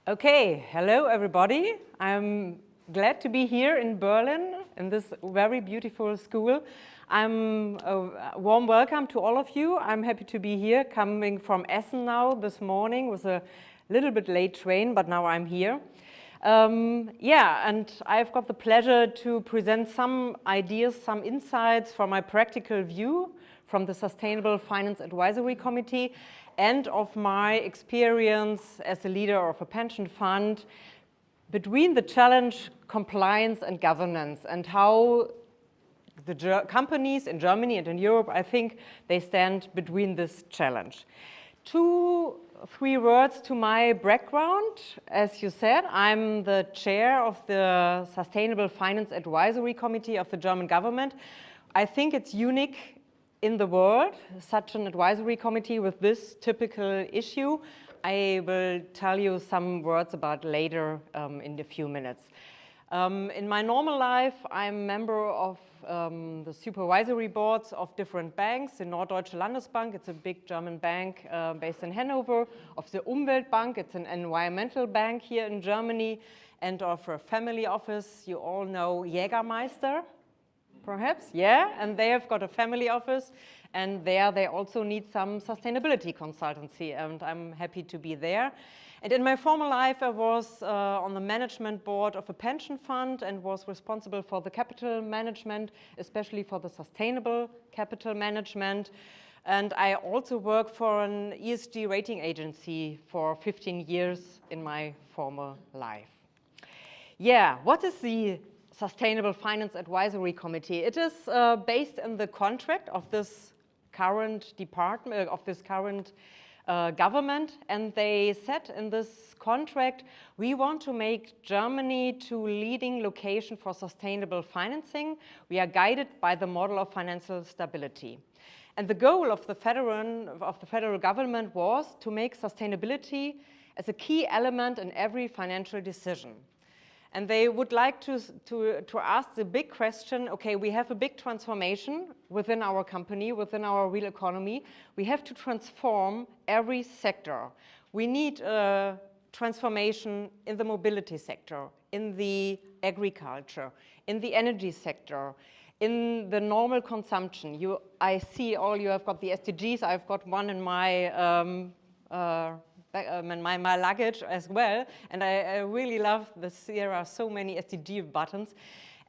Okay, hello everybody. I'm glad to be here in Berlin in this very beautiful school. I'm a warm welcome to all of you. I'm happy to be here, coming from Essen now this morning with a little bit late train, but now I'm here. And I've got the pleasure to present some ideas, some insights from my practical view from the Sustainable Finance Advisory Committee and of my experience as a leader of a pension fund between the challenge, compliance and governance, and how the companies in Germany and in Europe, I think they stand between this challenge. 2-3 words to my background. As you said, I'm the chair of the Sustainable Finance Advisory Committee of the German government. I think it's unique in the world, such an advisory committee with this typical issue. I will tell you some words about later in a few minutes. In my normal life, I'm a member of the supervisory boards of different banks. The Norddeutsche Landesbank, it's a big German bank based in Hanover, of the Umweltbank, it's an environmental bank here in Germany, and of a family office. You all know Jägermeister, perhaps, yeah, and they have got a family office, and there they also need some sustainability consultancy, and I'm happy to be there. And in my former life, I was on the management board of a pension fund and was responsible for the capital management, especially for the sustainable capital management. And I also worked for an ESG rating agency for 15 years in my former life. Yeah, what is the Sustainable Finance Advisory Committee? It is based in the contract of this current department, of this current government, and they said in this contract, we want to make Germany to leading location for sustainable financing. We are guided by the model of financial stability. And the goal of the federal government was to make sustainability as a key element in every financial decision. And they would like to ask the big question, okay, we have a big transformation within our company, within our real economy. We have to transform every sector. We need a transformation in the mobility sector, in the agriculture, in the energy sector, in the normal consumption. I see all you have got the SDGs. I've got one in my my luggage as well, and I really love this. There are so many SDG buttons.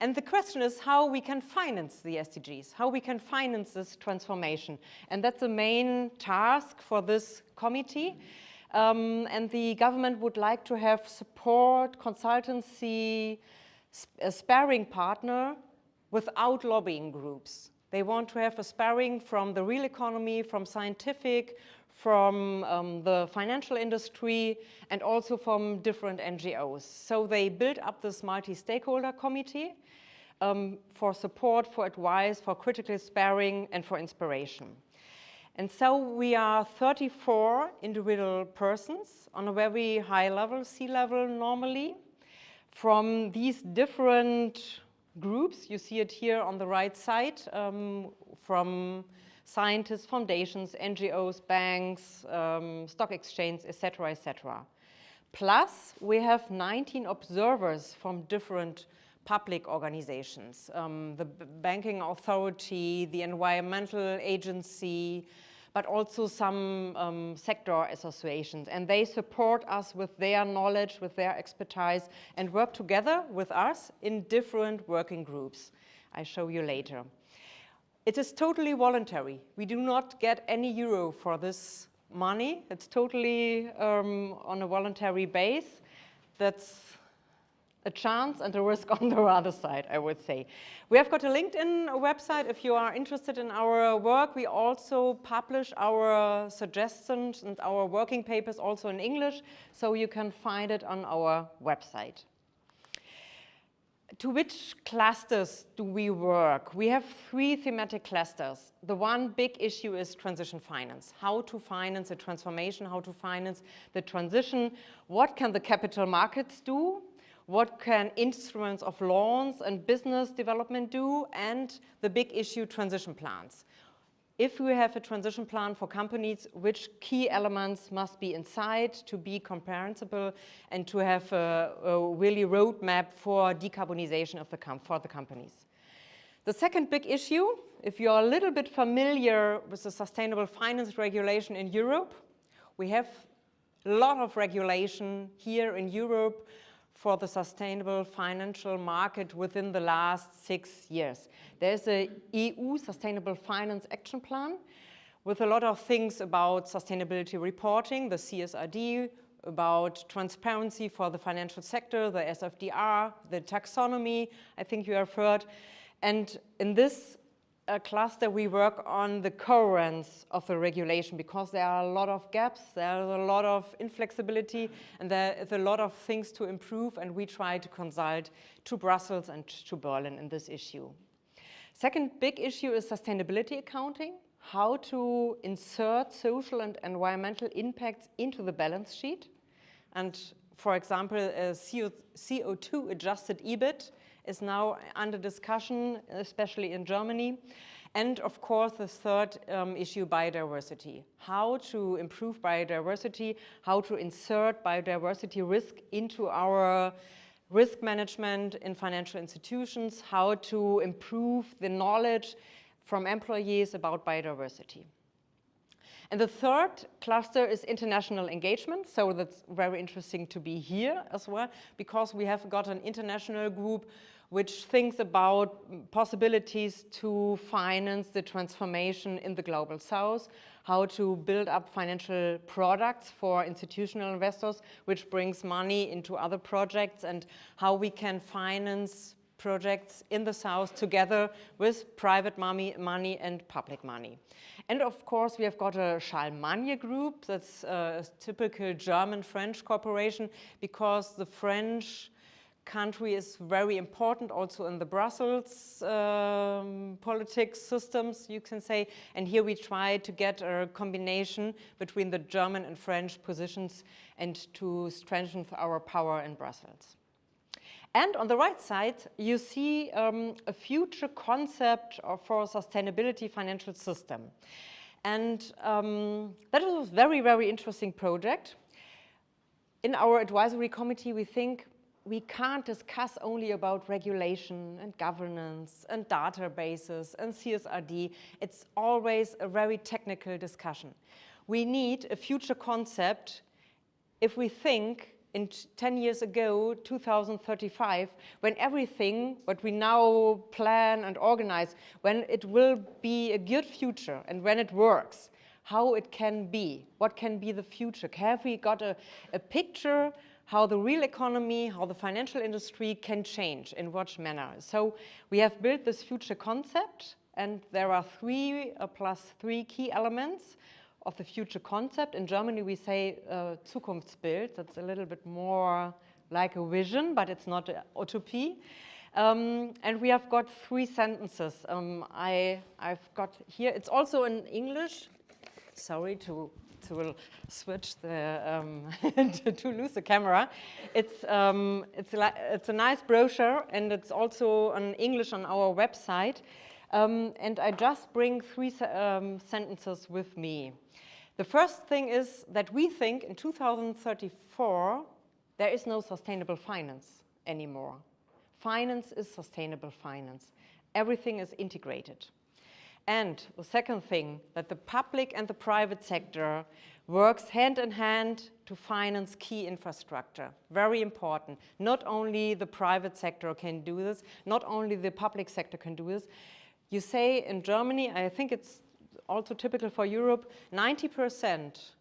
And the question is how we can finance the SDGs, how we can finance this transformation. And that's the main task for this committee. And the government would like to have support, consultancy, a sparring partner without lobbying groups. They want to have a sparring from the real economy, from scientific, from the financial industry, and also from different NGOs. So they built up this multi-stakeholder committee for support, for advice, for critical sparring, and for inspiration. And so we are 34 individual persons on a very high level, C-level normally, from these different groups. You see it here on the right side, from scientists, foundations, NGOs, banks, stock exchanges, etc., etc. Plus, we have 19 observers from different public organizations, the banking authority, the environmental agency, but also some sector associations. And they support us with their knowledge, with their expertise, and work together with us in different working groups. I show you later. It is totally voluntary. We do not get any euro for this money. It's totally on a voluntary base. That's a chance and a risk on the other side, I would say. We have got a LinkedIn website if you are interested in our work. We also publish our suggestions and our working papers also in English, so you can find it on our website. To which clusters do we work? We have 3 thematic clusters. The one big issue is transition finance. How to finance a transformation, how to finance the transition. What can the capital markets do? What can instruments of loans and business development do? And the big issue, transition plans. if we have a transition plan for companies, which key elements must be inside to be comprehensible and to have a really roadmap for decarbonization of for the companies. The second big issue, if you're a little bit familiar with the sustainable finance regulation in Europe, we have a lot of regulation here in Europe for the sustainable financial market within the last 6 years. There's a EU Sustainable Finance Action Plan with a lot of things about sustainability reporting, the CSRD, about transparency for the financial sector, the SFDR, the taxonomy, I think you have heard. And in this cluster, we work on the coherence of the regulation because there are a lot of gaps, there's a lot of inflexibility, and there is a lot of things to improve, and we try to consult to Brussels and to Berlin in this issue. Second big issue is sustainability accounting, how to insert social and environmental impacts into the balance sheet. And for example, CO2 adjusted EBIT is now under discussion, especially in Germany. And of course, the third issue, biodiversity. How to improve biodiversity, how to insert biodiversity risk into our risk management in financial institutions, how to improve the knowledge from employees about biodiversity. And the third cluster is international engagement. So that's very interesting to be here as well, because we have got an international group which thinks about possibilities to finance the transformation in the global south, how to build up financial products for institutional investors, which brings money into other projects, and how we can finance projects in the south together with private money and public money. And of course, we have got a Charlemagne group, that's a typical German-French cooperation, because the French country is very important also in the Brussels politics systems, you can say. And here we try to get a combination between the German and French positions and to strengthen our power in Brussels. And on the right side, you see a future concept for a sustainability financial system. And that is a very, very interesting project. In our advisory committee, we think we can't discuss only about regulation and governance and databases and CSRD. It's always a very technical discussion. We need a future concept if we think in 10 years ago, 2035, when everything, what we now plan and organize, when it will be a good future and when it works, how it can be, what can be the future. Have we got a picture how the real economy, how the financial industry can change, in what manner? So we have built this future concept, and there are 3 key elements of the future concept. In Germany, we say Zukunftsbild. That's a little bit more like a vision, but it's not an utopia. And we have got 3 sentences. I've got here, it's also in English. Sorry to switch the, to lose the camera. It's a nice brochure, and it's also in English on our website. And I just bring 3 sentences with me. The first thing is that we think in 2034, there is no sustainable finance anymore. Finance is sustainable finance. Everything is integrated. And the second thing, that the public and the private sector works hand in hand to finance key infrastructure. Very important. Not only the private sector can do this, not only the public sector can do this. You say in Germany, I think it's also typical for Europe, 90%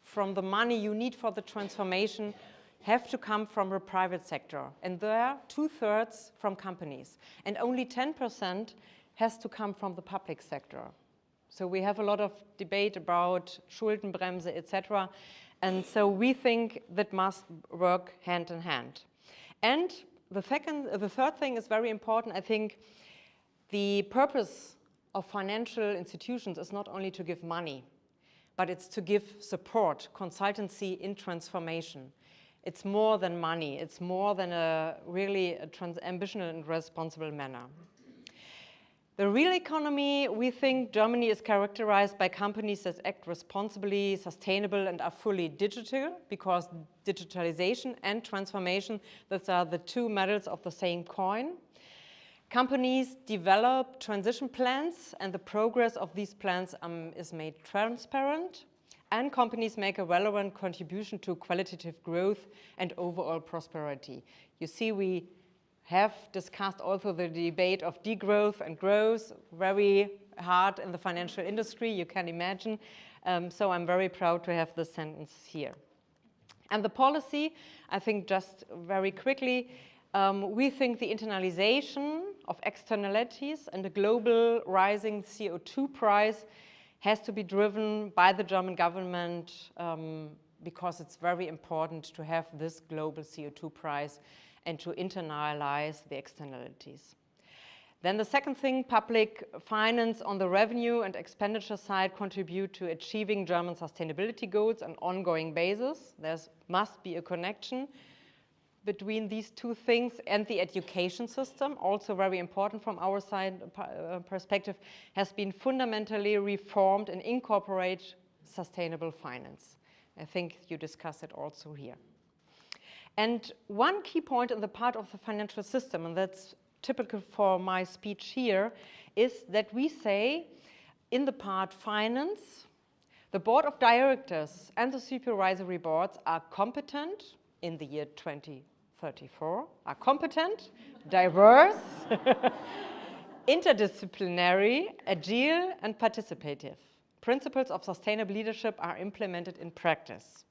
from the money you need for the transformation have to come from the private sector. And there are 2/3 from companies. And only 10% has to come from the public sector. So we have a lot of debate about Schuldenbremse, etc. And so we think that must work hand in hand. And the third thing is very important. I think the purpose of financial institutions is not only to give money, but it's to give support, consultancy in transformation. It's more than money. It's more than a really ambition and responsible manner. The real economy, we think Germany is characterized by companies that act responsibly, sustainable, and are fully digital, because digitalization and transformation, those are the two metals of the same coin. Companies develop transition plans, and the progress of these plans is made transparent. And companies make a relevant contribution to qualitative growth and overall prosperity. You see, we have discussed also the debate of degrowth and growth very hard in the financial industry, you can imagine. So I'm very proud to have this sentence here. And the policy, I think just very quickly, we think the internalization of externalities and the global rising CO2 price has to be driven by the German government because it's very important to have this global CO2 price and to internalize the externalities. Then the second thing, public finance on the revenue and expenditure side contribute to achieving German sustainability goals on an ongoing basis. There must be a connection between these two things, and the education system, also very important from our side perspective, has been fundamentally reformed and incorporate sustainable finance. I think you discussed it also here. And one key point in the part of the financial system, and that's typical for my speech here, is that we say in the part finance, the board of directors and the supervisory boards are competent in the year 2034, are competent, diverse, interdisciplinary, agile, and participative. Principles of sustainable leadership are implemented in practice.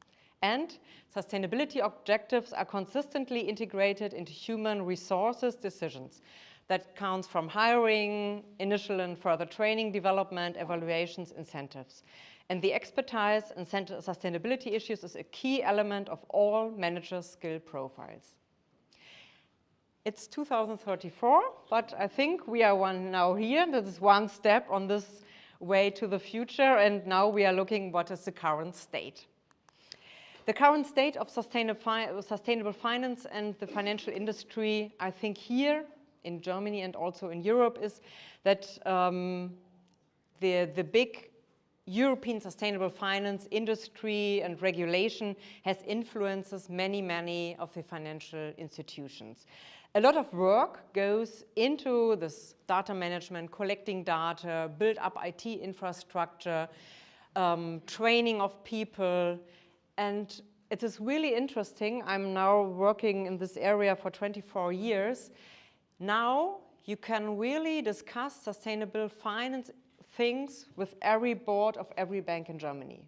And sustainability objectives are consistently integrated into human resources decisions. That counts from hiring, initial and further training, development, evaluations, incentives. And the expertise in sustainability issues is a key element of all managers' skill profiles. It's 2034, but I think we are now here. This is one step on this way to the future, and now we are looking what is the current state. The current state of sustainable finance and the financial industry, I think here in Germany and also in Europe, is that the big European sustainable finance industry and regulation has influences many of the financial institutions. A lot of work goes into this data management, collecting data, build up IT infrastructure, training of people. And it is really interesting. I'm now working in this area for 24 years. Now you can really discuss sustainable finance things with every board of every bank in Germany.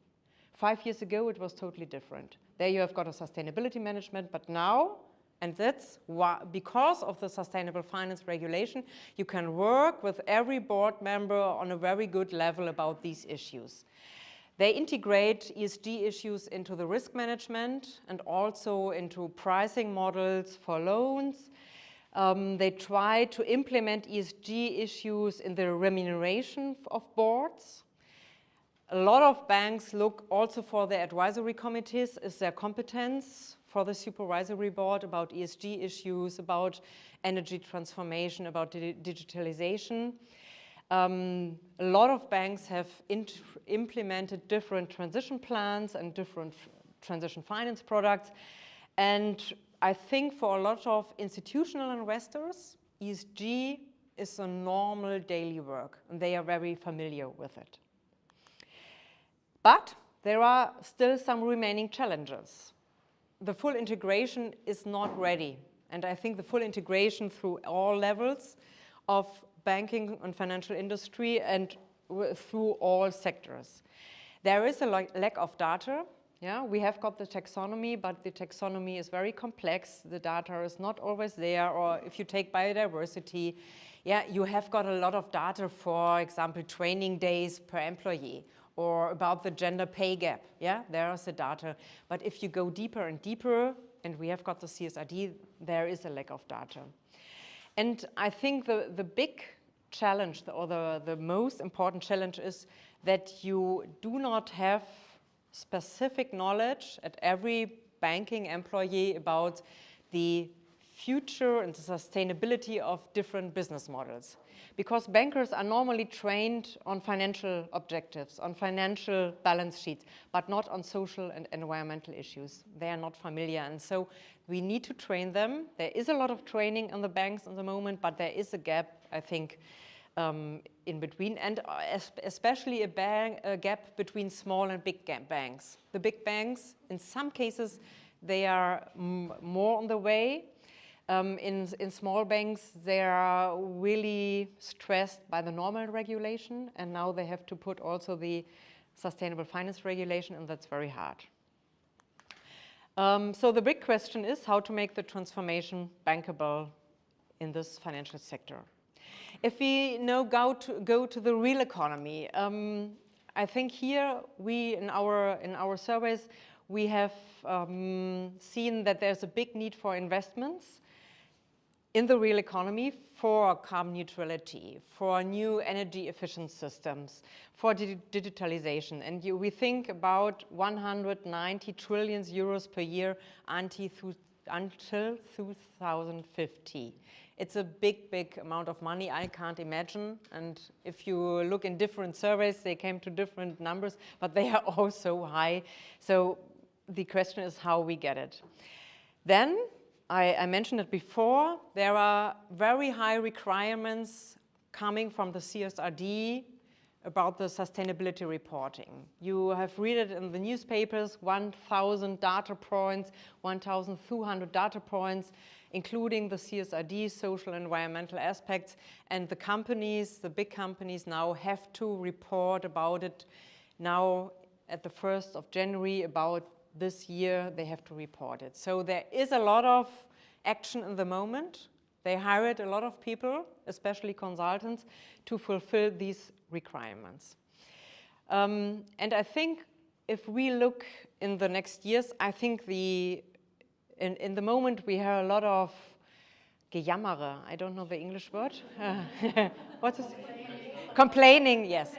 5 years ago, it was totally different. There you have got a sustainability management, but now, and that's why, because of the sustainable finance regulation, you can work with every board member on a very good level about these issues. They integrate ESG issues into the risk management and also into pricing models for loans. They try to implement ESG issues in the remuneration of boards. A lot of banks look also for their advisory committees as their competence for the supervisory board about ESG issues, about energy transformation, about digitalization. A lot of banks have implemented different transition plans and different transition finance products. And I think for a lot of institutional investors, ESG is a normal daily work, and they are very familiar with it. But there are still some remaining challenges. The full integration is not ready, and I think the full integration through all levels of banking and financial industry and through all sectors. There is a lack of data. Yeah, we have got the taxonomy, but the taxonomy is very complex. The data is not always there. Or if you take biodiversity, yeah, you have got a lot of data, for example, training days per employee, or about the gender pay gap. Yeah, there is the data. But if you go deeper and deeper, and we have got the CSRD, there is a lack of data. And I think the big challenge, or the most important challenge, is that you do not have specific knowledge at every banking employee about the future and the sustainability of different business models. Because bankers are normally trained on financial objectives, on financial balance sheets, but not on social and environmental issues. They are not familiar, and so we need to train them. There is a lot of training in the banks at the moment, but there is a gap, I think, in between, and especially a gap between small and big banks. The big banks, in some cases, they are more on the way. In small banks, they are really stressed by the normal regulation, and now they have to put also the sustainable finance regulation, and that's very hard. So the big question is how to make the transformation bankable in this financial sector. If we now go to the real economy, I think here we, in our surveys, we have seen that there's a big need for investments in the real economy for carbon neutrality, for new energy efficient systems, for digitalization. And we think about 190 trillion euros per year until 2050. It's a big, big amount of money. I can't imagine. And if you look in different surveys, they came to different numbers, but they are all so high. So the question is how we get it. Then, I mentioned it before, there are very high requirements coming from the CSRD about the sustainability reporting. You have read it in the newspapers, 1,000 data points, 1,200 data points, including the CSRD, social and environmental aspects, and the companies, the big companies now have to report about it now at the 1st of January, about this year, they have to report it. So there is a lot of action in the moment. They hired a lot of people, especially consultants, to fulfill these requirements. And I think if we look in the next years, I think in the moment we hear a lot of gejammere. I don't know the English word. What is it? Complaining, yes.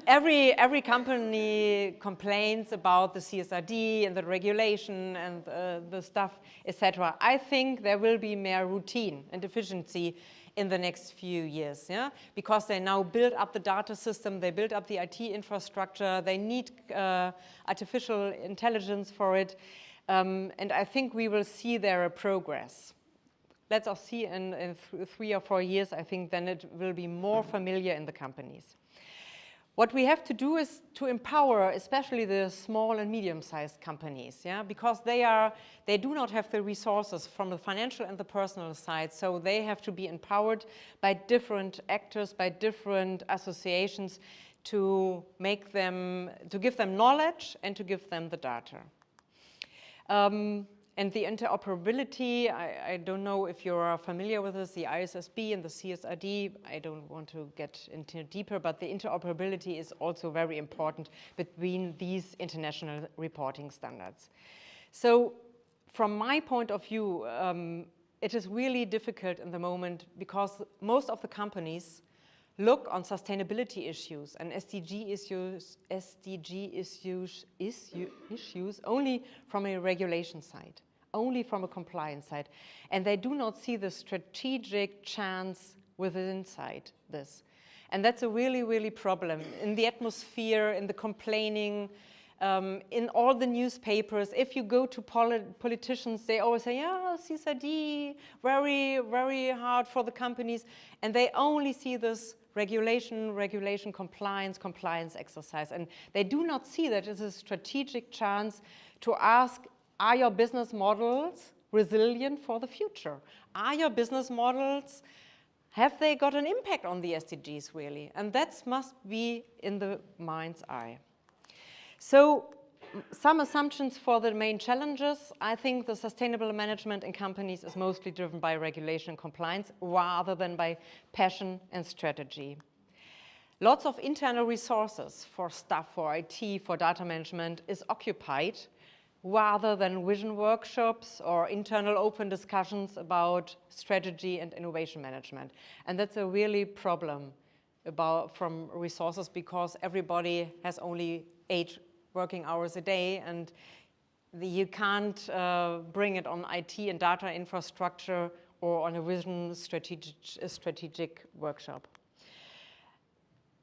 Every company complains about the CSRD and the regulation and the stuff, etc. I think there will be more routine and efficiency in the next few years, yeah? Because they now build up the data system, they build up the IT infrastructure, they need artificial intelligence for it, and I think we will see their progress. Let's all see in 3 or 4 years, I think then it will be more familiar in the companies. What we have to do is to empower especially the small and medium-sized companies, yeah, because they do not have the resources from the financial and the personal side, so they have to be empowered by different actors, by different associations to give them knowledge and to give them the data. And the interoperability, I don't know if you're familiar with this, the ISSB and the CSRD, I don't want to get into deeper, but the interoperability is also very important between these international reporting standards. So from my point of view, it is really difficult in the moment because most of the companies look on sustainability issues and SDG issues only from a regulation side, only from a compliance side. And they do not see the strategic chance inside this. And that's a really, really problem. In the atmosphere, in the complaining, in all the newspapers, if you go to politicians, they always say, yeah, CSRD, very, very hard for the companies. And they only see this regulation, compliance exercise. And they do not see that it's a strategic chance to ask, are your business models resilient for the future? Are your business models, have they got an impact on the SDGs really? And that must be in the mind's eye. So some assumptions for the main challenges. I think the sustainable management in companies is mostly driven by regulation and compliance rather than by passion and strategy. Lots of internal resources for staff, for IT, for data management is occupied rather than vision workshops or internal open discussions about strategy and innovation management. And that's a really problem from resources because everybody has only 8 working hours a day, and you can't bring it on IT and data infrastructure or on a vision strategic workshop.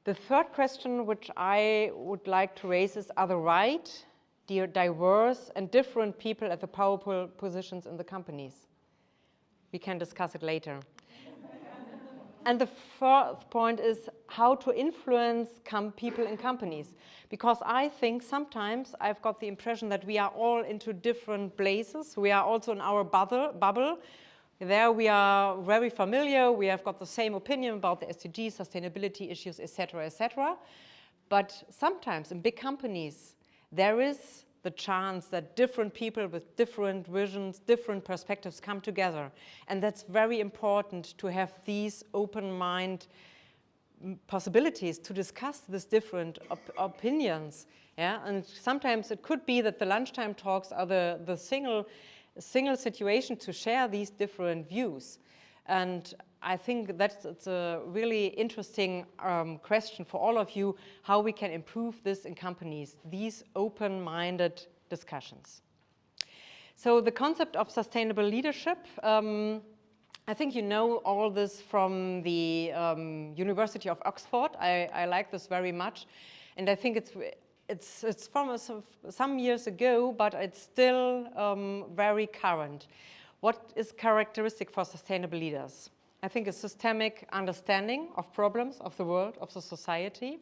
The third question which I would like to raise is, are the right, diverse and different people at the powerful positions in the companies? We can discuss it later. And the fourth point is how to influence people in companies. Because I think sometimes I've got the impression that we are all into different places. We are also in our bubble. There we are very familiar. We have got the same opinion about the SDGs, sustainability issues, etc., etc. But sometimes in big companies, there is the chance that different people with different visions, different perspectives come together. And that's very important to have these open-minded possibilities to discuss these different opinions. Yeah? And sometimes it could be that the lunchtime talks are the single situation to share these different views. And I think that's a really interesting question for all of you, how we can improve this in companies, these open-minded discussions. So the concept of sustainable leadership, I think you know all this from the University of Oxford. I like this very much. And I think it's from some years ago, but it's still very current. What is characteristic for sustainable leaders? I think a systemic understanding of problems of the world, of the society,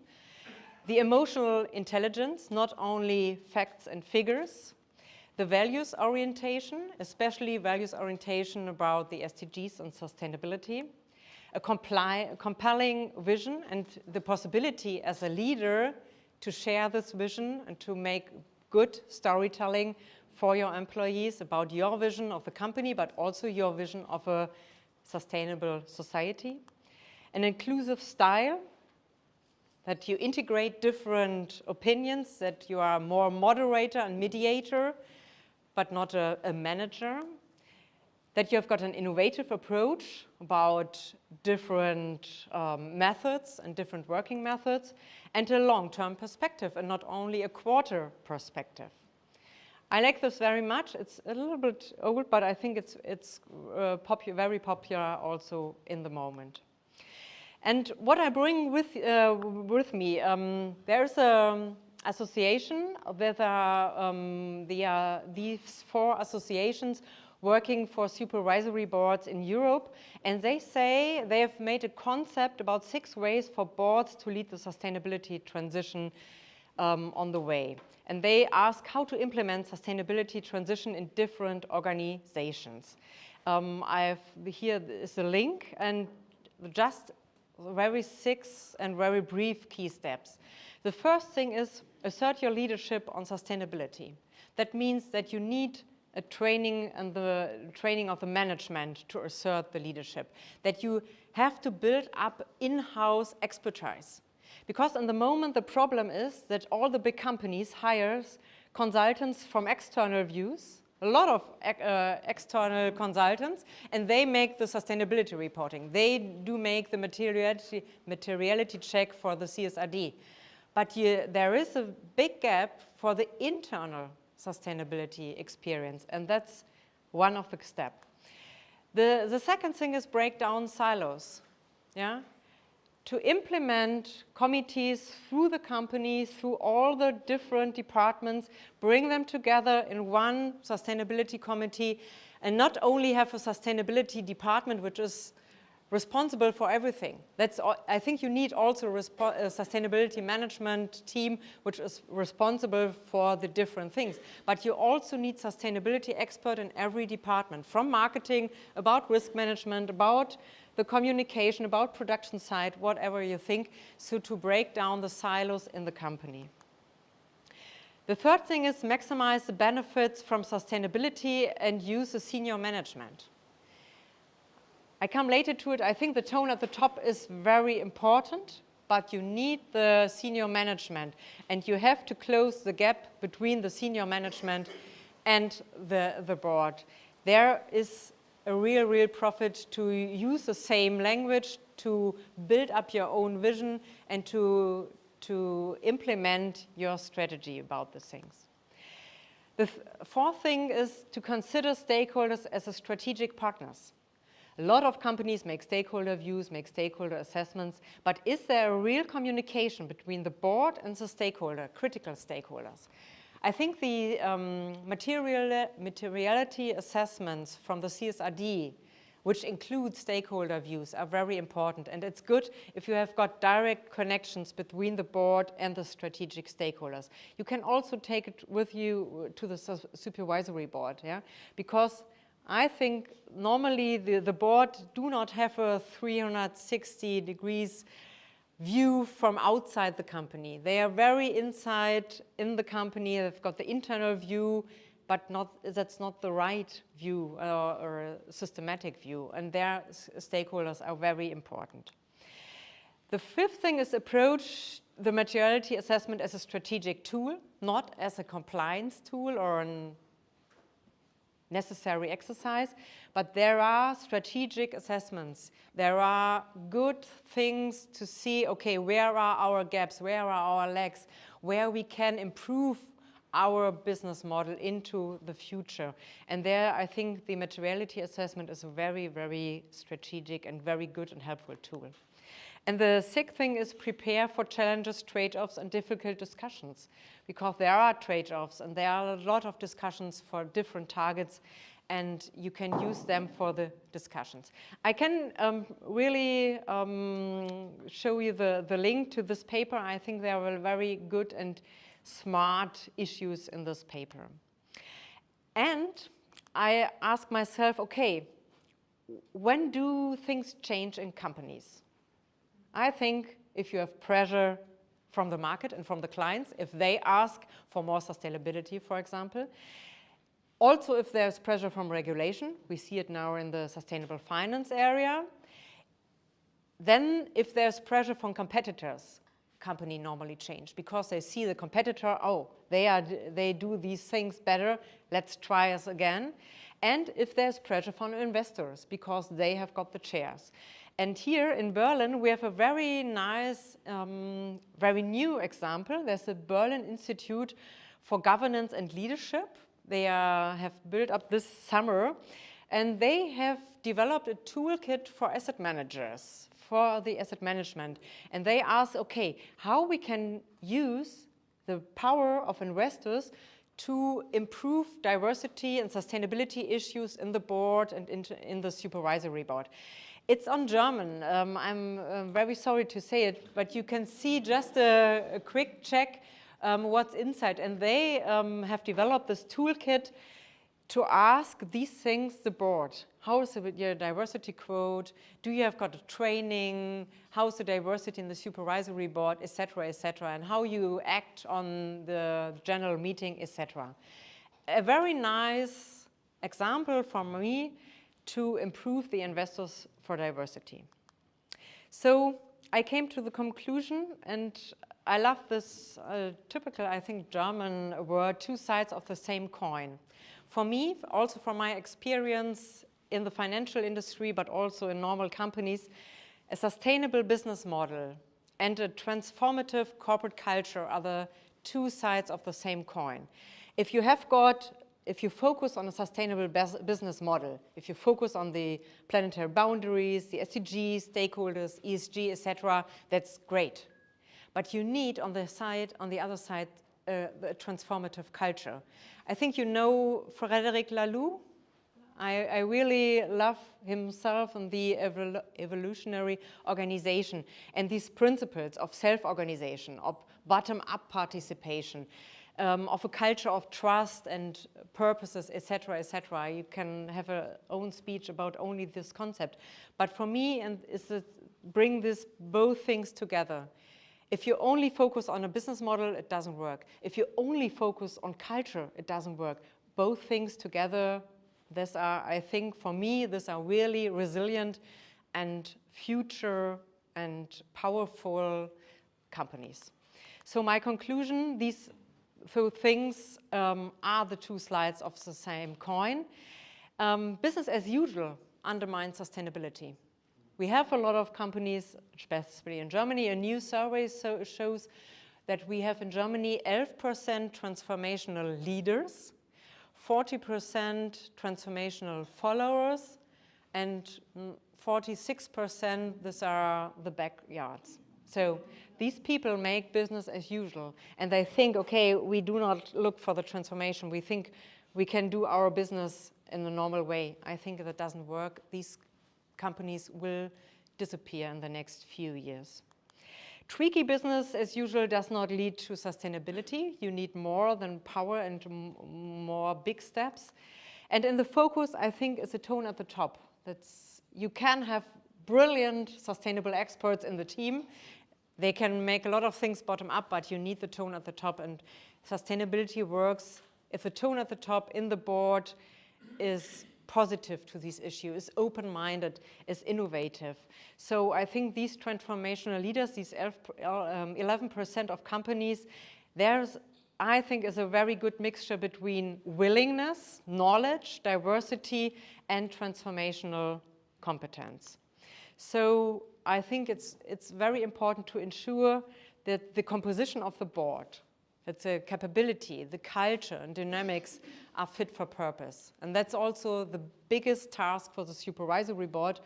the emotional intelligence, not only facts and figures, the values orientation, especially values orientation about the SDGs and sustainability, a compelling vision and the possibility as a leader to share this vision and to make good storytelling for your employees about your vision of the company, but also your vision of a sustainable society. An inclusive style, that you integrate different opinions, that you are more moderator and mediator, but not a manager. That you have got an innovative approach about different methods and different working methods, and a long-term perspective and not only a quarter perspective. I like this very much. It's a little bit old, but I think it's very popular also in the moment. And what I bring with me, there's an association. There are these 4 associations working for supervisory boards in Europe, and they say they have made a concept about 6 ways for boards to lead the sustainability transition on the way. And they ask how to implement sustainability transition in different organizations. Here is a link, and just very 6 and very brief key steps. The first thing is assert your leadership on sustainability. That means that you need a training and the training of the management to assert the leadership. That you have to build up in-house expertise. Because in the moment, the problem is that all the big companies hire consultants from external views, a lot of external consultants, and they make the sustainability reporting. They do make the materiality check for the CSRD. But there is a big gap for the internal sustainability experience, and that's one of the steps. The second thing is break down silos. Yeah? To implement committees through the company, through all the different departments, bring them together in one sustainability committee, and not only have a sustainability department which is responsible for everything. I think you need also a sustainability management team which is responsible for the different things. But you also need sustainability expert in every department, from marketing, about risk management, about the communication, about production side, whatever you think, so to break down the silos in the company. The third thing is maximize the benefits from sustainability and use the senior management. I come later to it. I think the tone at the top is very important, but you need the senior management, and you have to close the gap between the senior management and the board. There is a real profit to use the same language, to build up your own vision, and to implement your strategy about the things. The fourth thing is to consider stakeholders as a strategic partners. A lot of companies make stakeholder views, make stakeholder assessments, but is there a real communication between the board and the stakeholder, critical stakeholders? I think the materiality assessments from the CSRD, which include stakeholder views, are very important. And it's good if you have got direct connections between the board and the strategic stakeholders. You can also take it with you to the supervisory board, yeah? Because I think normally the board do not have a 360 degrees view from outside the company. They are very inside in the company. They've got the internal view, but that's not the right view or a systematic view. And their stakeholders are very important. The fifth thing is approach the materiality assessment as a strategic tool, not as a compliance tool or an necessary exercise, but there are strategic assessments. There are good things to see, okay, where are our gaps, where are our lags, where we can improve our business model into the future. And there, I think the materiality assessment is a very, very strategic and very good and helpful tool. And the sixth thing is prepare for challenges, trade-offs, and difficult discussions, because there are trade-offs and there are a lot of discussions for different targets, and you can use them for the discussions. I can really show you the link to this paper. I think there are very good and smart issues in this paper. And I ask myself, okay, when do things change in companies? I think if you have pressure from the market and from the clients, if they ask for more sustainability, for example. Also, if there's pressure from regulation, we see it now in the sustainable finance area. Then if there's pressure from competitors, company normally change because they see the competitor, oh, they do these things better, let's try us again. And if there's pressure from investors because they have got the shares. And here in Berlin, we have a very nice, very new example. There's the Berlin Institute for Governance and Leadership. They have built up this summer, and they have developed a toolkit for asset managers, for the asset management. And they ask, okay, how we can use the power of investors to improve diversity and sustainability issues in the board and in the supervisory board. It's on German. I'm very sorry to say it, but you can see just a quick check what's inside. And they have developed this toolkit to ask these things the board. How is your diversity quote? Do you have got a training? How is the diversity in the supervisory board, et cetera, and how you act on the general meeting, etc. A very nice example from me to improve the investors for diversity. So I came to the conclusion, and I love this typical, I think, German word, two sides of the same coin. For me, also from my experience in the financial industry, but also in normal companies, a sustainable business model and a transformative corporate culture are the two sides of the same coin. If you focus on a sustainable business model, if you focus on the planetary boundaries, the SDGs, stakeholders, ESG, etc., that's great. But you need on the other side, the transformative culture. I think you know Frédéric Laloux. I really love himself and the evolutionary organization and these principles of self-organization, of bottom-up participation, of a culture of trust and purposes, etc., etc. You can have your own speech about only this concept. But for me, is to bring both things together. If you only focus on a business model, it doesn't work. If you only focus on culture, it doesn't work. Both things together, I think for me, these are really resilient and future and powerful companies. So my conclusion, these things are the two sides of the same coin. Business as usual undermines sustainability. We have a lot of companies, especially in Germany. A new survey shows that we have in Germany 11% transformational leaders 40% transformational followers, and 46%, these are the backyards. So these people make business as usual, and they think, okay, we do not look for the transformation. We think we can do our business in the normal way. I think that doesn't work. These companies will disappear in the next few years. Tricky business as usual does not lead to sustainability. You need more than power and more big steps. And in the focus, I think, is a tone at the top. You can have brilliant sustainable experts in the team. They can make a lot of things bottom up, but you need the tone at the top. And sustainability works if the tone at the top in the board is positive to these issues, is open-minded, is innovative. So I think these transformational leaders, these 11% of companies, I think, is a very good mixture between willingness, knowledge, diversity, and transformational competence. So I think it's very important to ensure that the composition of the board, that the capability, the culture and dynamics are fit for purpose. And that's also the biggest task for the supervisory board.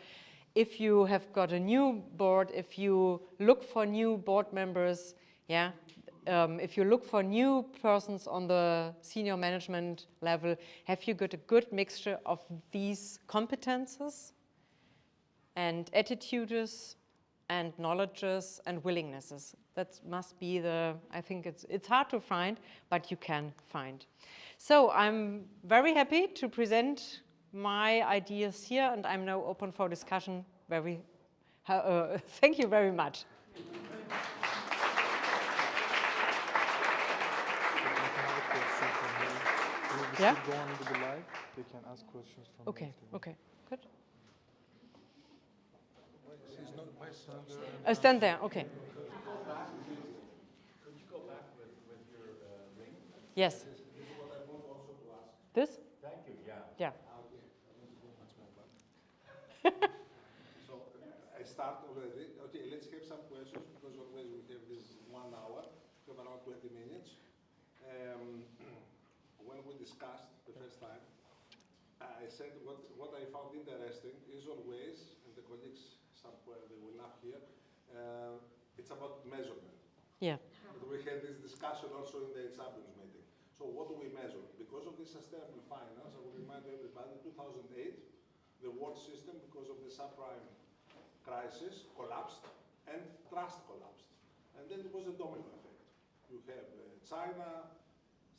If you have got a new board, if you look for new board members, if you look for new persons on the senior management level, have you got a good mixture of these competences and attitudes and knowledges and willingnesses? That must be I think it's hard to find, but you can find. So I'm very happy to present my ideas here, and I'm now open for discussion. Thank you very much. Yeah? Go on with the live. They can ask questions from Okay, good. Stand there, okay. Could you go back with your ring? Yes. This is what I want also to ask. This? Thank you, yeah. Yeah. So I start already. Okay, let's have some questions because always we have this 1 hour, we have around 20 minutes. When we discussed the first time, I said what I found interesting is always, and the colleagues somewhere they will laugh here, it's about measurement. Yeah. We had this discussion also in the champions meeting. So what do we measure? Because of this sustainable finance, I will remind everybody, in 2008, the world system, because of the subprime crisis, collapsed and trust collapsed. And then it was a domino effect. You have China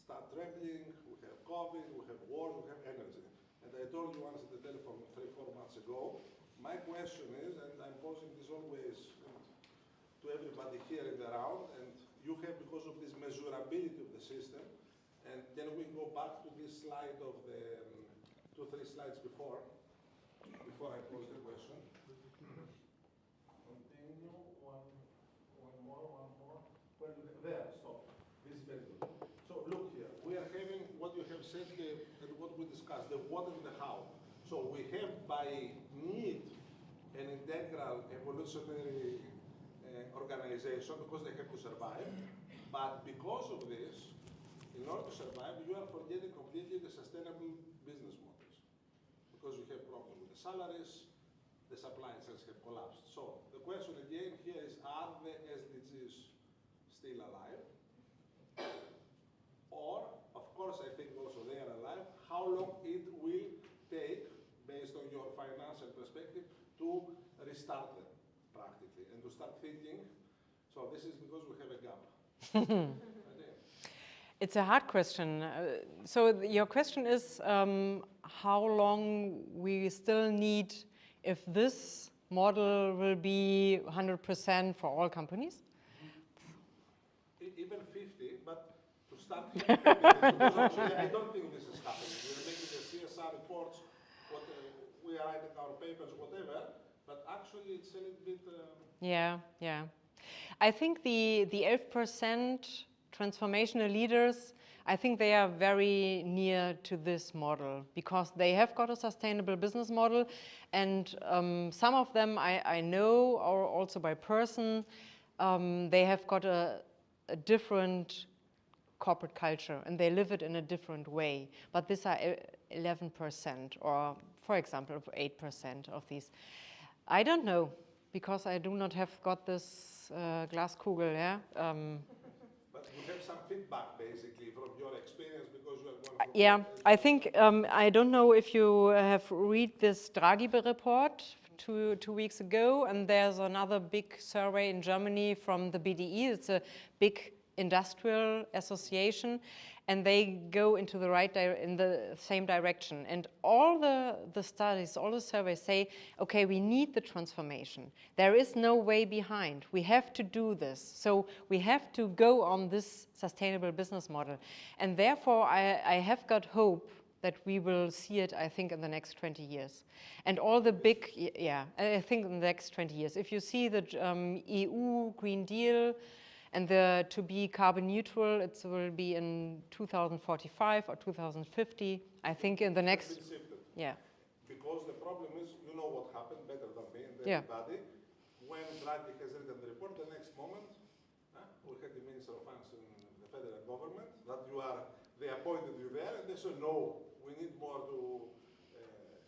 start trembling, we have COVID, we have wars, we have energy. And I told you once at the telephone 3-4 months ago, my question is, and I'm posing this always to everybody here in the round, and you have, because of this measurability of the system, and then we go back to this slide of the 2-3 slides before I pose the question. Continue, one more. Well, there, stop. This is very good. So look here, we are having what you have said and what we discussed, the what and the how. So we have by need an integral evolutionary organization because they have to survive, but because of this, in order to survive, you are forgetting completely the sustainable business models because you have problems with the salaries, the supply chains have collapsed. So the question again here is, are the SDGs still alive? Or, of course, I think also they are alive, how long it will take, based on your financial perspective, to restart them practically and to start thinking. So this is because we have a gap. It's a hard question. So your question is how long we still need if this model will be 100% for all companies? Even 50, but to start here, because actually I don't think this is happening. We are making the CSR reports, we are writing our papers, whatever, but actually it's a little bit... Yeah. I think the 11% transformational leaders, I think they are very near to this model because they have got a sustainable business model, and some of them I know, or also by person, they have got a different corporate culture, and they live it in a different way. But these are 11%, or for example, 8% of these. I don't know, because I do not have got this Glaskugel, yeah? But we have some feedback, basically, from your experience, because you are one of the Yeah, I think, I don't know if you have read this Draghi report two weeks ago, and there's another big survey in Germany from the BDE. It's a big industrial association, and they go into the in the same direction. And all the studies, all the surveys say, okay, we need the transformation. There is no way behind. We have to do this. So we have to go on this sustainable business model. And therefore, I have got hope that we will see it, I think, in the next 20 years. And all the big, yeah, I think in the next 20 years. If you see the EU Green Deal, and to be carbon neutral, it will be in 2045 or 2050. I think in the next, yeah. Because the problem is, you know what happened better than me and Yeah. everybody. When Draghi has written the report, the next moment, we had the Minister of Finance in the federal government, that they appointed you there, and they said, no, we need more to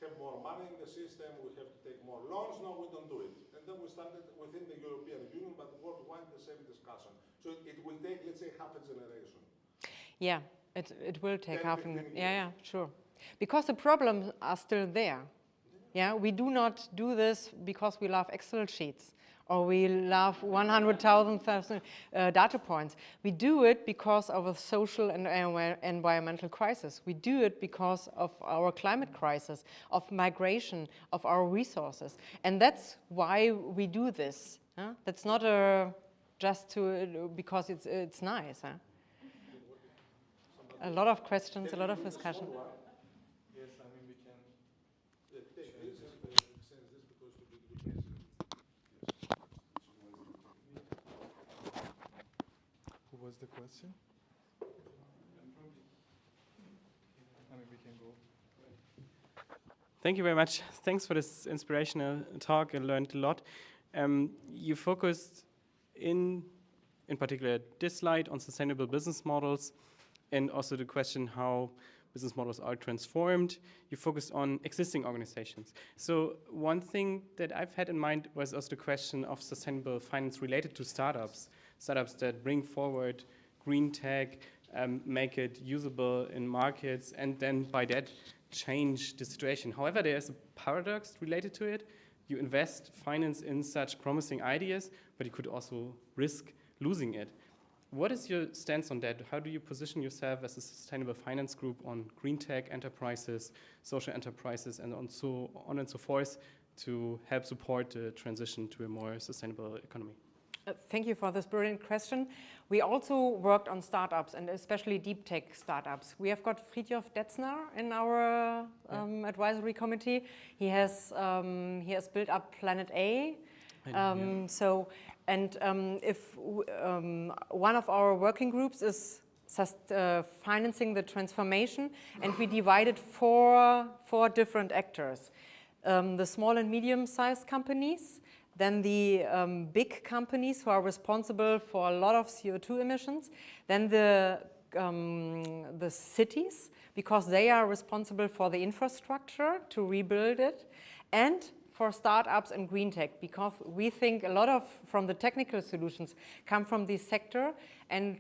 have more money in the system, we have to take more loans, no, we don't do it. And then we started within the European Union, but worldwide the same discussion. So it will take, let's say, half a generation. Yeah, it will take 10, half a 15 minute. years. Yeah, sure. Because the problems are still there. Yeah, we do not do this because we love Excel sheets or we love 100,000 data points. We do it because of a social and environmental crisis. We do it because of our climate crisis, of migration, of our resources. And that's why we do this. Huh? That's not just because it's nice. Huh? A lot of questions, a lot of discussion. Yes, I mean, we can. Take this and sense this because we can see. Who was the question? I mean, we can go. Thank you very much. Thanks for this inspirational talk. I learned a lot. You focused in particular this slide on sustainable business models and also the question how business models are transformed. You focused on existing organizations. So one thing that I've had in mind was also the question of sustainable finance related to startups. Startups that bring forward green tech, make it usable in markets, and then by that change the situation. However, there's a paradox related to it. You invest finance in such promising ideas, but you could also risk losing it. What is your stance on that? How do you position yourself as a sustainable finance group on green tech enterprises, social enterprises, and so on and so forth to help support the transition to a more sustainable economy? Thank you for this brilliant question. We also worked on startups and especially deep tech startups. We have got Fridtjof Detzner in our advisory committee. He has built up Planet A. If one of our working groups is financing the transformation, and we divided four different actors. The small and medium-sized companies, then the big companies who are responsible for a lot of CO2 emissions, then the cities, because they are responsible for the infrastructure to rebuild it, and for startups and green tech, because we think a lot of from the technical solutions come from this sector, and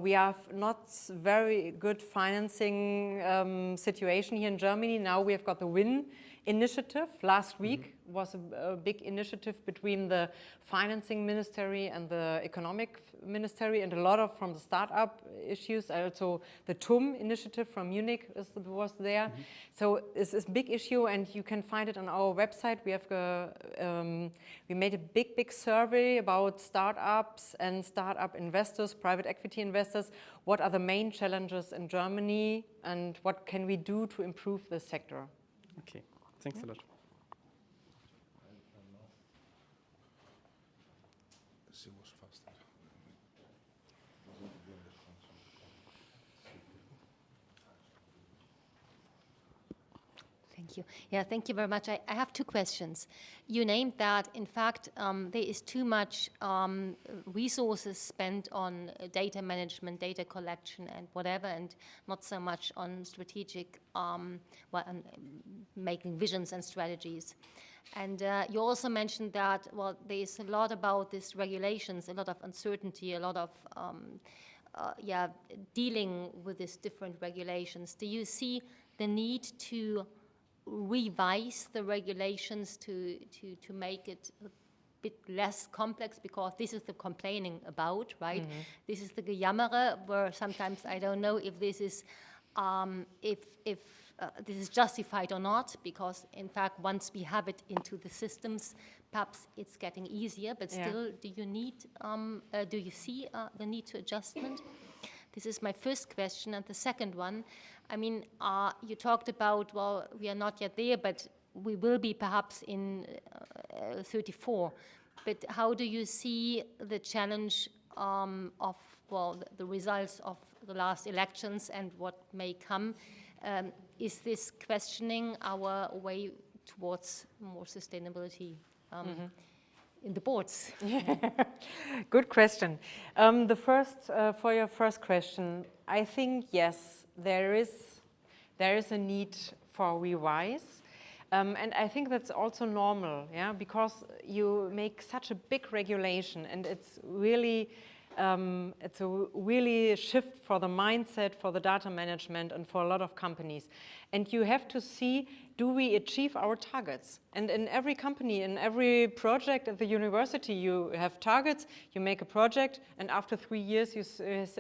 we have not very good financing situation here in Germany. Now we have got the WIN initiative. Last week was a big initiative between the financing ministry and the economic ministry, and a lot of from the startup issues. Also the TUM initiative from Munich was there. So it's a big issue, and you can find it on our website. We have we made a big survey about startups and startup investors, private equity investors. What are the main challenges in Germany, and what can we do to improve this sector? Okay, thanks a lot. She was faster. Thank you. Yeah, thank you very much. I have two questions. You named that, in fact, there is too much resources spent on data management, data collection, and whatever, and not so much on strategic, on making visions and strategies. And you also mentioned that, well, there's a lot about these regulations, a lot of uncertainty, a lot of dealing with these different regulations. Do you see the need to revise the regulations to make it a bit less complex? Because this is the complaining about, right? Mm-hmm. This is the Gejammere, where sometimes I don't know if this is this is justified or not, because in fact once we have it into the systems, perhaps it's getting easier, but still, do you see the need to adjustment? This is my first question. And the second one, I mean, you talked about, well, we are not yet there, but we will be perhaps in 34. But how do you see the challenge of, well, the results of the last elections and what may come? Is this questioning our way towards more sustainability in the boards? Good question. For your first question, I think yes, there is a need for revise, and I think that's also normal, yeah, because you make such a big regulation, and it's a really shift for the mindset, for the data management, and for a lot of companies. And you have to see, do we achieve our targets? And in every company, in every project at the university, you have targets, you make a project, and after 3 years, you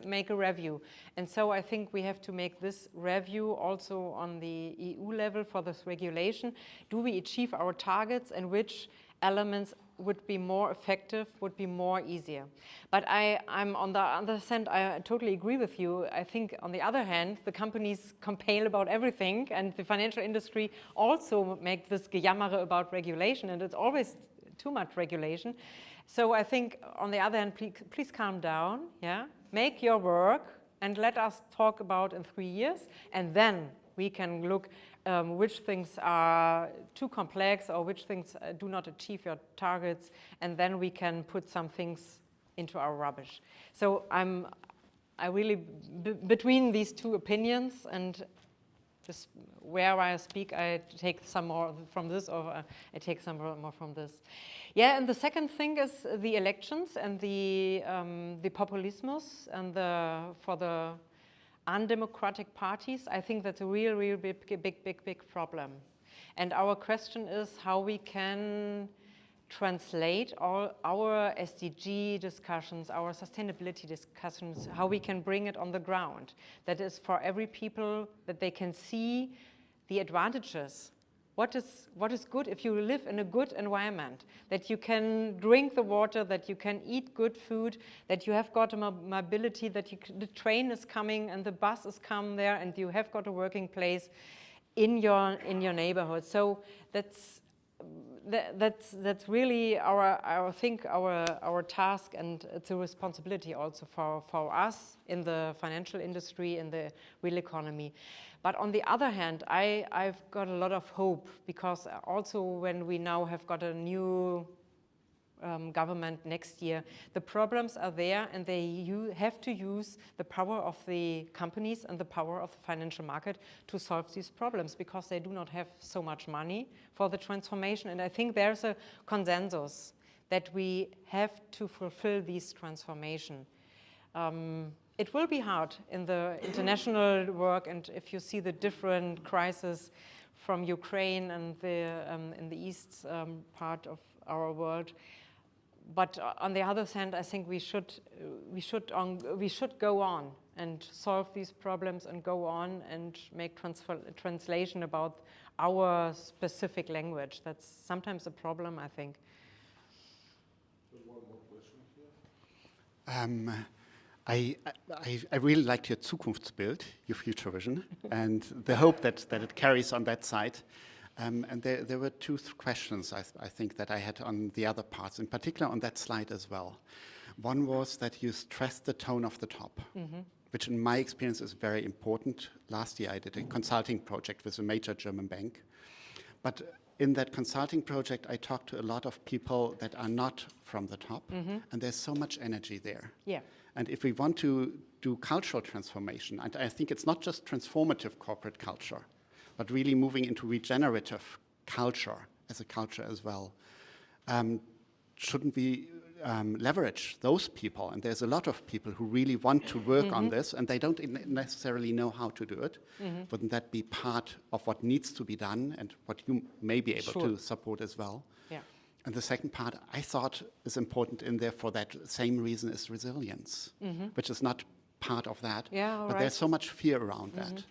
make a review. And so I think we have to make this review also on the EU level for this regulation. Do we achieve our targets, and which elements would be more effective, would be more easier? But I'm on the other hand, I totally agree with you. I think on the other hand, the companies complain about everything, and the financial industry also make this Gejammere about regulation, and it's always too much regulation. So I think on the other hand, please calm down, yeah? Make your work, and let us talk about in 3 years, and then we can look which things are too complex or which things do not achieve your targets, and then we can put some things into our rubbish. So I really, between these two opinions, and just where I speak, I take some more from this, or I take some more from this. Yeah, and the second thing is the elections and the populismus and for the undemocratic parties. I think that's a real big problem. And our question is how we can translate all our SDG discussions, our sustainability discussions, how we can bring it on the ground. That is for every people, that they can see the advantages. What is good if you live in a good environment, that you can drink the water, that you can eat good food, that you have got a mobility, that the train is coming and the bus is coming there, and you have got a working place in your neighborhood. So that's really our task, and it's a responsibility also for us in the financial industry, in the real economy. But on the other hand, I've got a lot of hope, because also when we now have got a new government next year, the problems are there, and you have to use the power of the companies and the power of the financial market to solve these problems, because they do not have so much money for the transformation. And I think there's a consensus that we have to fulfill this transformation. It will be hard in the international work, and if you see the different crises from Ukraine and in the east part of our world. But on the other hand, I think we should go on and solve these problems, and go on and make translation about our specific language. That's sometimes a problem, I think. There's one more question here. I really liked your Zukunftsbild, your future vision, and the hope that it carries on that side. And there were two questions I think that I had on the other parts, in particular on that slide as well. One was that you stressed the tone of the top, which in my experience is very important. Last year I did a consulting project with a major German bank, But in that consulting project, I talked to a lot of people that are not from the top, and there's so much energy there. Yeah. And if we want to do cultural transformation, and I think it's not just transformative corporate culture, but really moving into regenerative culture as a culture as well, shouldn't we leverage those people? And there's a lot of people who really want to work on this, and they don't necessarily know how to do it. Wouldn't that be part of what needs to be done and what you may be able to support as well? Yeah. And the second part I thought is important in there for that same reason is resilience, which is not part of that. Yeah, but there's so much fear around that.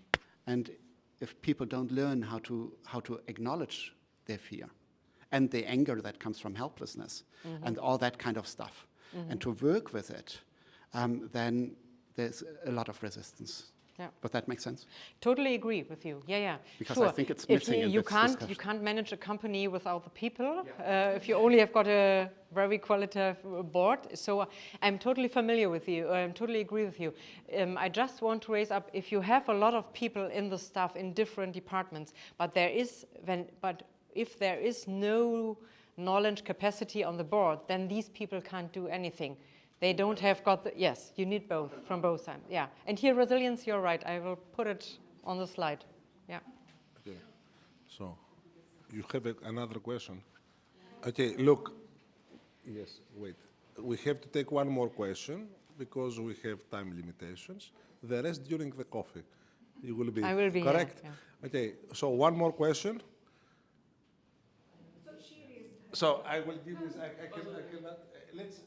And if people don't learn how to acknowledge their fear and the anger that comes from helplessness and all that kind of stuff, and to work with it, then there's a lot of resistance. Yeah. But that makes sense? Totally agree with you. Yeah, yeah. Because sure. I think it's If missing in you this can't, discussion. you can't manage a company without the people. If you only have got a very qualitative board. So I'm totally familiar with you. I totally agree with you. I just want to raise up, if you have a lot of people in the staff in different departments, but if there is no knowledge capacity on the board, then these people can't do anything. They don't have got the, yes, you need both, from both sides, yeah. And here, resilience, you're right, I will put it on the slide, yeah. Okay, so you have another question? Okay, look, yes, wait. We have to take one more question because we have time limitations. The rest during the coffee. You will be, I will be correct? here, Okay, so one more question. So I will give this, I cannot, let's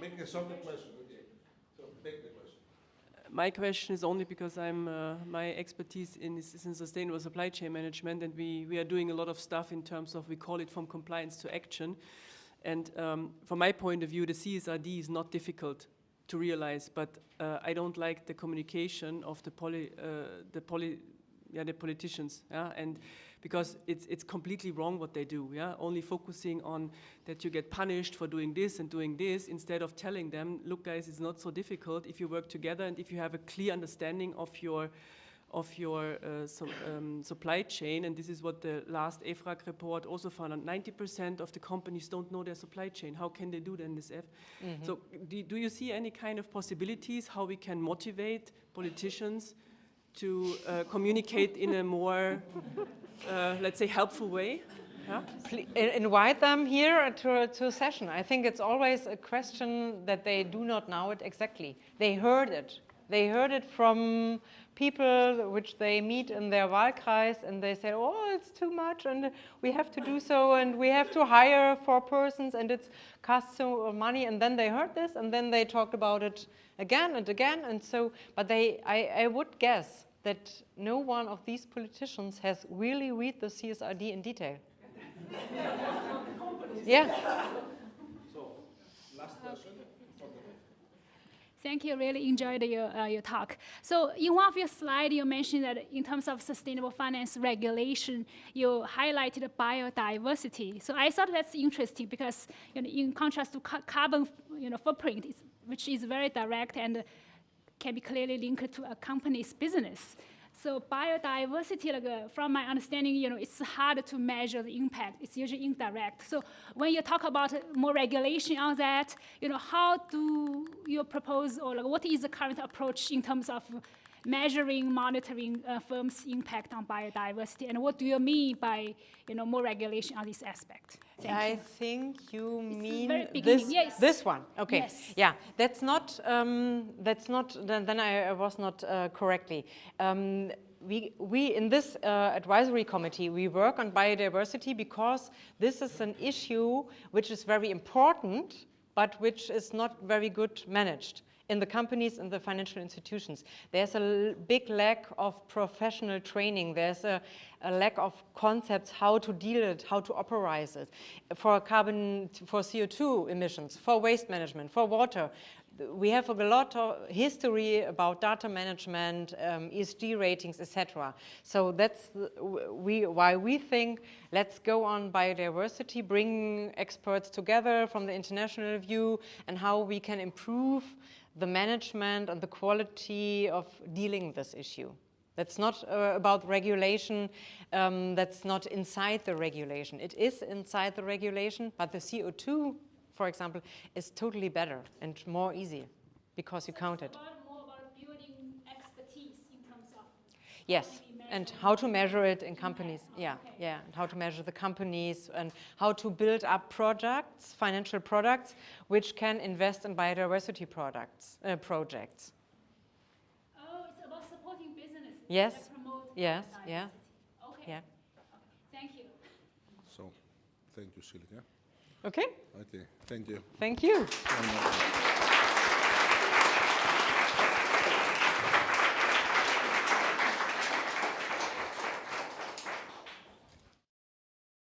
make a shorter question, okay. So take the question. My question is only because my expertise is in sustainable supply chain management, and we are doing a lot of stuff in terms of, we call it from compliance to action. And from my point of view, the CSRD is not difficult to realize, but I don't like the communication of the politicians, yeah, and because it's completely wrong what they do, yeah, only focusing on that you get punished for doing this and doing this, instead of telling them, look guys, it's not so difficult if you work together and if you have a clear understanding of your supply chain. And this is what the last EFRAG report also found out. 90% of the companies don't know their supply chain. How can they do that in this F? So do you see any kind of possibilities how we can motivate politicians to communicate in a more, let's say, helpful way? Yeah? Invite them here to a session. I think it's always a question that they do not know it exactly. They heard it. They heard it from people which they meet in their Wahlkreis, and they say, oh, it's too much, and we have to do so, and we have to hire 4 persons, and it costs so money. And then they heard this, and then they talked about it again and again. And so, but I would guess that no one of these politicians has really read the CSRD in detail. Yeah. So, last question. Thank you. Really enjoyed your talk. So in one of your slides, you mentioned that in terms of sustainable finance regulation, you highlighted biodiversity. So I thought that's interesting because, in contrast to carbon footprint, which is very direct and can be clearly linked to a company's business. So biodiversity, from my understanding, it's hard to measure the impact. It's usually indirect. So when you talk about more regulation on that, how do you propose, or what is the current approach in terms of measuring, monitoring firms' impact on biodiversity, and what do you mean by more regulation on this aspect? I think you mean this one. Okay. Yes. Yeah, that's not. Then I was not correctly. We in this advisory committee, we work on biodiversity because this is an issue which is very important, but which is not very good managed in the companies and the financial institutions. There's a big lack of professional training. There's a lack of concepts how to deal it, how to operate it. For CO2 emissions, for waste management, for water. We have a lot of history about data management, ESG ratings, etc. So that's why we think let's go on biodiversity, bring experts together from the international view, and how we can improve the management and the quality of dealing with this issue. That's not about regulation, that's not inside the regulation. It is inside the regulation, but the CO2, for example, is totally better and more easy because you count it. More about building expertise in terms of yes, and how to measure it in companies. Yeah, okay. yeah, and how to measure the companies and how to build up projects, financial products, which can invest in biodiversity projects. Oh, it's about supporting businesses Yes, that promote yes, biodiversity. yeah, Okay. yeah. Okay. Thank you. So, thank you, Silke. Okay, Okay, thank you. thank you.